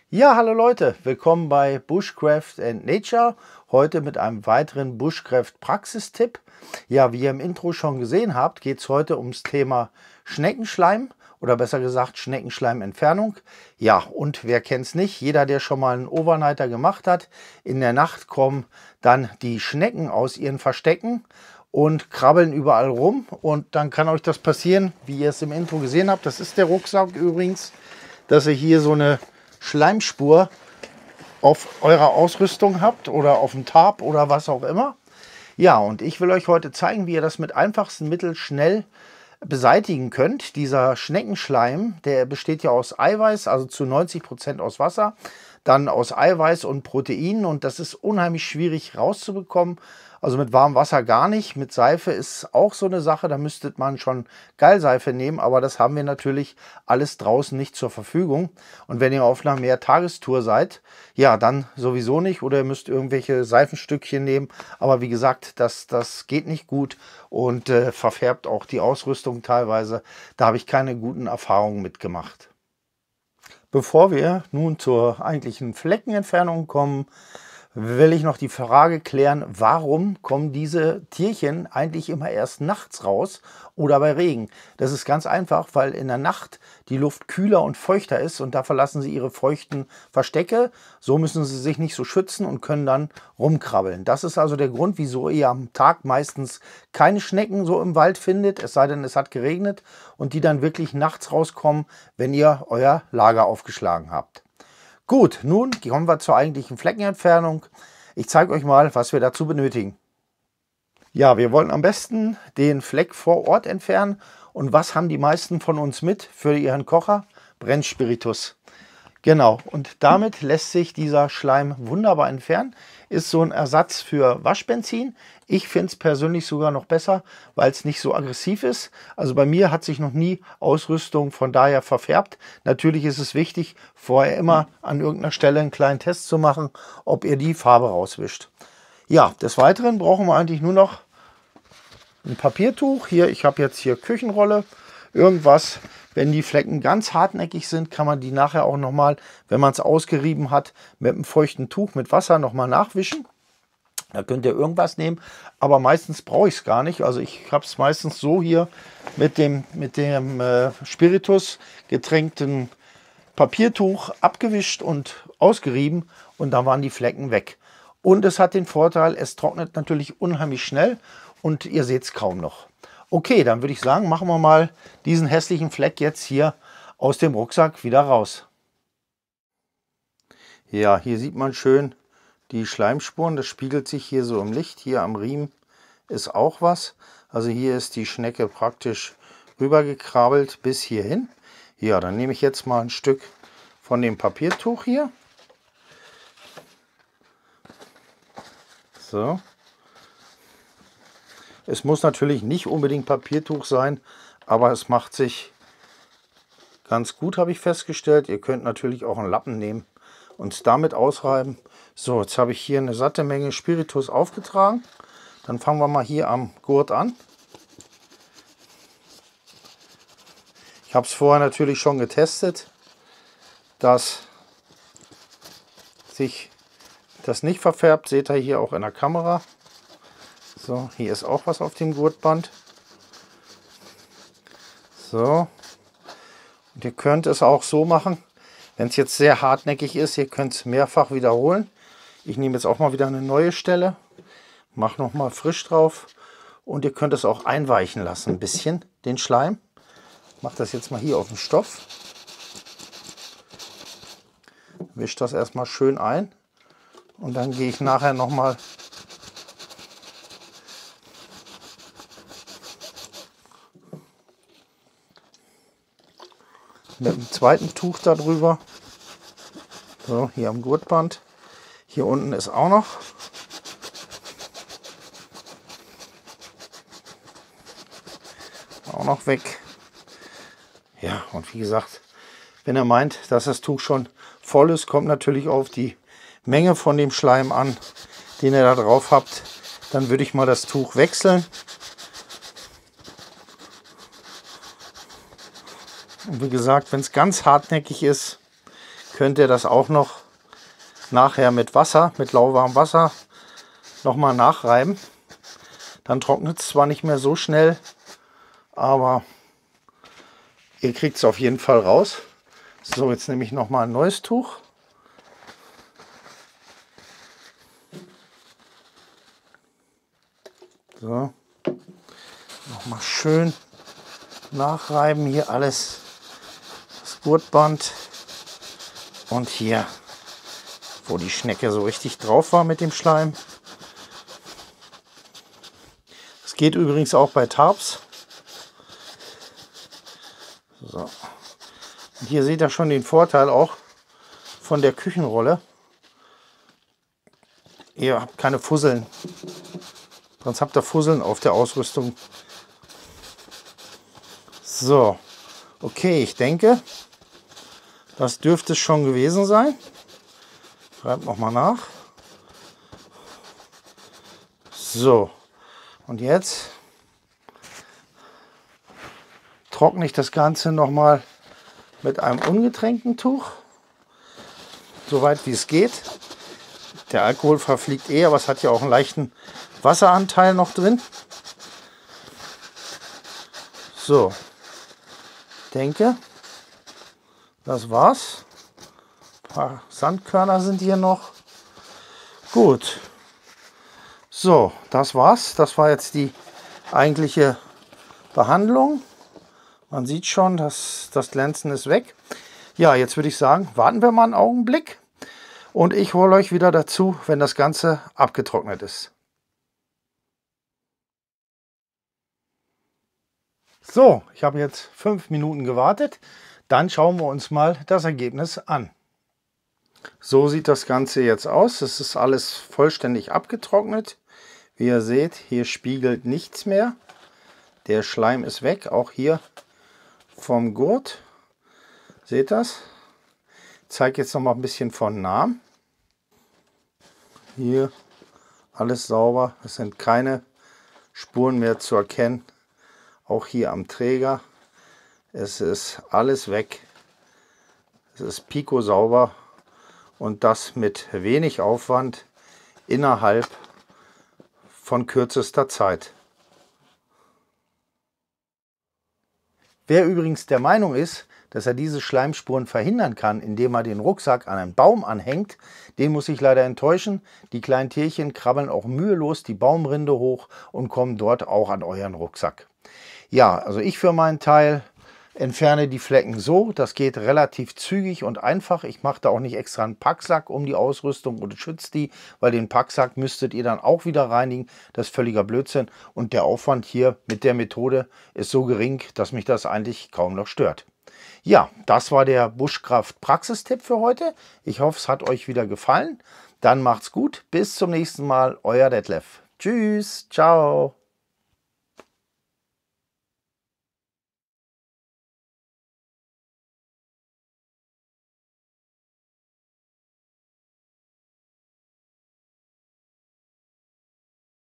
Ja, hallo Leute, willkommen bei Bushcraft and Nature. Heute mit einem weiteren Bushcraft Praxistipp. Ja, wie ihr im Intro schon gesehen habt, geht es heute ums Thema Schneckenschleim oder besser gesagt Schneckenschleimentfernung. Ja, und wer kennt es nicht? Jeder, der schon mal einen Overnighter gemacht hat, in der Nacht kommen dann die Schnecken aus ihren Verstecken und krabbeln überall rum. Und dann kann euch das passieren, wie ihr es im Intro gesehen habt. Das ist der Rucksack übrigens, dass ihr hier so eine Schleimspur auf eurer Ausrüstung habt oder auf dem Tarp oder was auch immer. Ja, und ich will euch heute zeigen, wie ihr das mit einfachsten Mitteln schnell beseitigen könnt. Dieser Schneckenschleim, der besteht ja aus Eiweiß, also zu 90% aus Wasser, dann aus Eiweiß und Proteinen, und das ist unheimlich schwierig rauszubekommen. Also mit warmem Wasser gar nicht. Mit Seife ist auch so eine Sache, da müsste man schon Gallseife nehmen, aber das haben wir natürlich alles draußen nicht zur Verfügung. Und wenn ihr auf einer Mehrtagestour seid, ja, dann sowieso nicht, oder ihr müsst irgendwelche Seifenstückchen nehmen. Aber wie gesagt, das geht nicht gut und verfärbt auch die Ausrüstung teilweise. Da habe ich keine guten Erfahrungen mitgemacht. Bevor wir nun zur eigentlichen Fleckenentfernung kommen, will ich noch die Frage klären, warum kommen diese Tierchen eigentlich immer erst nachts raus oder bei Regen? Das ist ganz einfach, weil in der Nacht die Luft kühler und feuchter ist und da verlassen sie ihre feuchten Verstecke. So müssen sie sich nicht so schützen und können dann rumkrabbeln. Das ist also der Grund, wieso ihr am Tag meistens keine Schnecken so im Wald findet, es sei denn, es hat geregnet, und die dann wirklich nachts rauskommen, wenn ihr euer Lager aufgeschlagen habt. Gut, nun kommen wir zur eigentlichen Fleckenentfernung. Ich zeige euch mal, was wir dazu benötigen. Ja, wir wollen am besten den Fleck vor Ort entfernen. Und was haben die meisten von uns mit für ihren Kocher? Brennspiritus. Genau, und damit lässt sich dieser Schleim wunderbar entfernen. Ist so ein Ersatz für Waschbenzin. Ich finde es persönlich sogar noch besser, weil es nicht so aggressiv ist. Also bei mir hat sich noch nie Ausrüstung von daher verfärbt. Natürlich ist es wichtig, vorher immer an irgendeiner Stelle einen kleinen Test zu machen, ob ihr die Farbe rauswischt. Ja, des Weiteren brauchen wir eigentlich nur noch ein Papiertuch. Hier, ich habe jetzt hier Küchenrolle, irgendwas. Wenn die Flecken ganz hartnäckig sind, kann man die nachher auch nochmal, wenn man es ausgerieben hat, mit einem feuchten Tuch mit Wasser nochmal nachwischen. Da könnt ihr irgendwas nehmen, aber meistens brauche ich es gar nicht. Also ich habe es meistens so hier mit dem Spiritus getränkten Papiertuch abgewischt und ausgerieben, und da waren die Flecken weg. Und es hat den Vorteil, es trocknet natürlich unheimlich schnell und ihr seht es kaum noch. Okay, dann würde ich sagen, machen wir mal diesen hässlichen Fleck jetzt hier aus dem Rucksack wieder raus. Ja, hier sieht man schön die Schleimspuren. Das spiegelt sich hier so im Licht. Hier am Riemen ist auch was. Also hier ist die Schnecke praktisch rübergekrabbelt bis hierhin. Ja, dann nehme ich jetzt mal ein Stück von dem Papiertuch hier. So. Es muss natürlich nicht unbedingt Papiertuch sein, aber es macht sich ganz gut, habe ich festgestellt. Ihr könnt natürlich auch einen Lappen nehmen und es damit ausreiben. So, jetzt habe ich hier eine satte Menge Spiritus aufgetragen. Dann fangen wir mal hier am Gurt an. Ich habe es vorher natürlich schon getestet, dass sich das nicht verfärbt. Seht ihr hier auch in der Kamera. So, hier ist auch was auf dem Gurtband. So. Und ihr könnt es auch so machen, wenn es jetzt sehr hartnäckig ist, ihr könnt es mehrfach wiederholen. Ich nehme jetzt auch mal wieder eine neue Stelle, mache noch mal frisch drauf, und ihr könnt es auch einweichen lassen, ein bisschen, den Schleim. Ich mache das jetzt mal hier auf den Stoff. Wische das erstmal schön ein, und dann gehe ich nachher noch mal mit dem zweiten Tuch darüber. So, hier am Gurtband. Hier unten ist auch noch. Auch noch weg. Ja, und wie gesagt, wenn ihr meint, dass das Tuch schon voll ist, kommt natürlich auf die Menge von dem Schleim an, den ihr da drauf habt. Dann würde ich mal das Tuch wechseln. Und wie gesagt, wenn es ganz hartnäckig ist, könnt ihr das auch noch nachher mit Wasser, mit lauwarmem Wasser nochmal nachreiben. Dann trocknet es zwar nicht mehr so schnell, aber ihr kriegt es auf jeden Fall raus. So, jetzt nehme ich nochmal ein neues Tuch. So, nochmal schön nachreiben. Hier alles, das Gurtband und hier, wo die Schnecke so richtig drauf war mit dem Schleim. Das geht übrigens auch bei Tarps. So. Und hier seht ihr schon den Vorteil auch von der Küchenrolle. Ihr habt keine Fusseln. Sonst habt ihr Fusseln auf der Ausrüstung. So, okay, ich denke, das dürfte es schon gewesen sein. Schreibt nochmal nach. So, und jetzt trockne ich das Ganze nochmal mit einem ungetränkten Tuch, soweit wie es geht. Der Alkohol verfliegt eh, aber es hat ja auch einen leichten Wasseranteil noch drin. So, ich denke, das war's. Ein paar Sandkörner sind hier noch. Gut. So, das war's. Das war jetzt die eigentliche Behandlung. Man sieht schon, dass das Glänzen ist weg. Ja, jetzt würde ich sagen, warten wir mal einen Augenblick. Und ich hole euch wieder dazu, wenn das Ganze abgetrocknet ist. So, ich habe jetzt 5 Minuten gewartet. Dann schauen wir uns mal das Ergebnis an. So sieht das Ganze jetzt aus. Es ist alles vollständig abgetrocknet. Wie ihr seht, hier spiegelt nichts mehr. Der Schleim ist weg, auch hier vom Gurt. Seht das? Ich zeige jetzt noch mal ein bisschen von nahem. Hier alles sauber. Es sind keine Spuren mehr zu erkennen. Auch hier am Träger. Es ist alles weg. Es ist pikosauber und das mit wenig Aufwand innerhalb von kürzester Zeit. Wer übrigens der Meinung ist, dass er diese Schleimspuren verhindern kann, indem er den Rucksack an einen Baum anhängt, den muss ich leider enttäuschen. Die kleinen Tierchen krabbeln auch mühelos die Baumrinde hoch und kommen dort auch an euren Rucksack. Ja, also ich für meinen Teil entferne die Flecken so. Das geht relativ zügig und einfach. Ich mache da auch nicht extra einen Packsack um die Ausrüstung und schütze die, weil den Packsack müsstet ihr dann auch wieder reinigen. Das ist völliger Blödsinn. Und der Aufwand hier mit der Methode ist so gering, dass mich das eigentlich kaum noch stört. Ja, das war der Bushcraft Praxistipp für heute. Ich hoffe, es hat euch wieder gefallen. Dann macht's gut. Bis zum nächsten Mal. Euer Detlef. Tschüss. Ciao.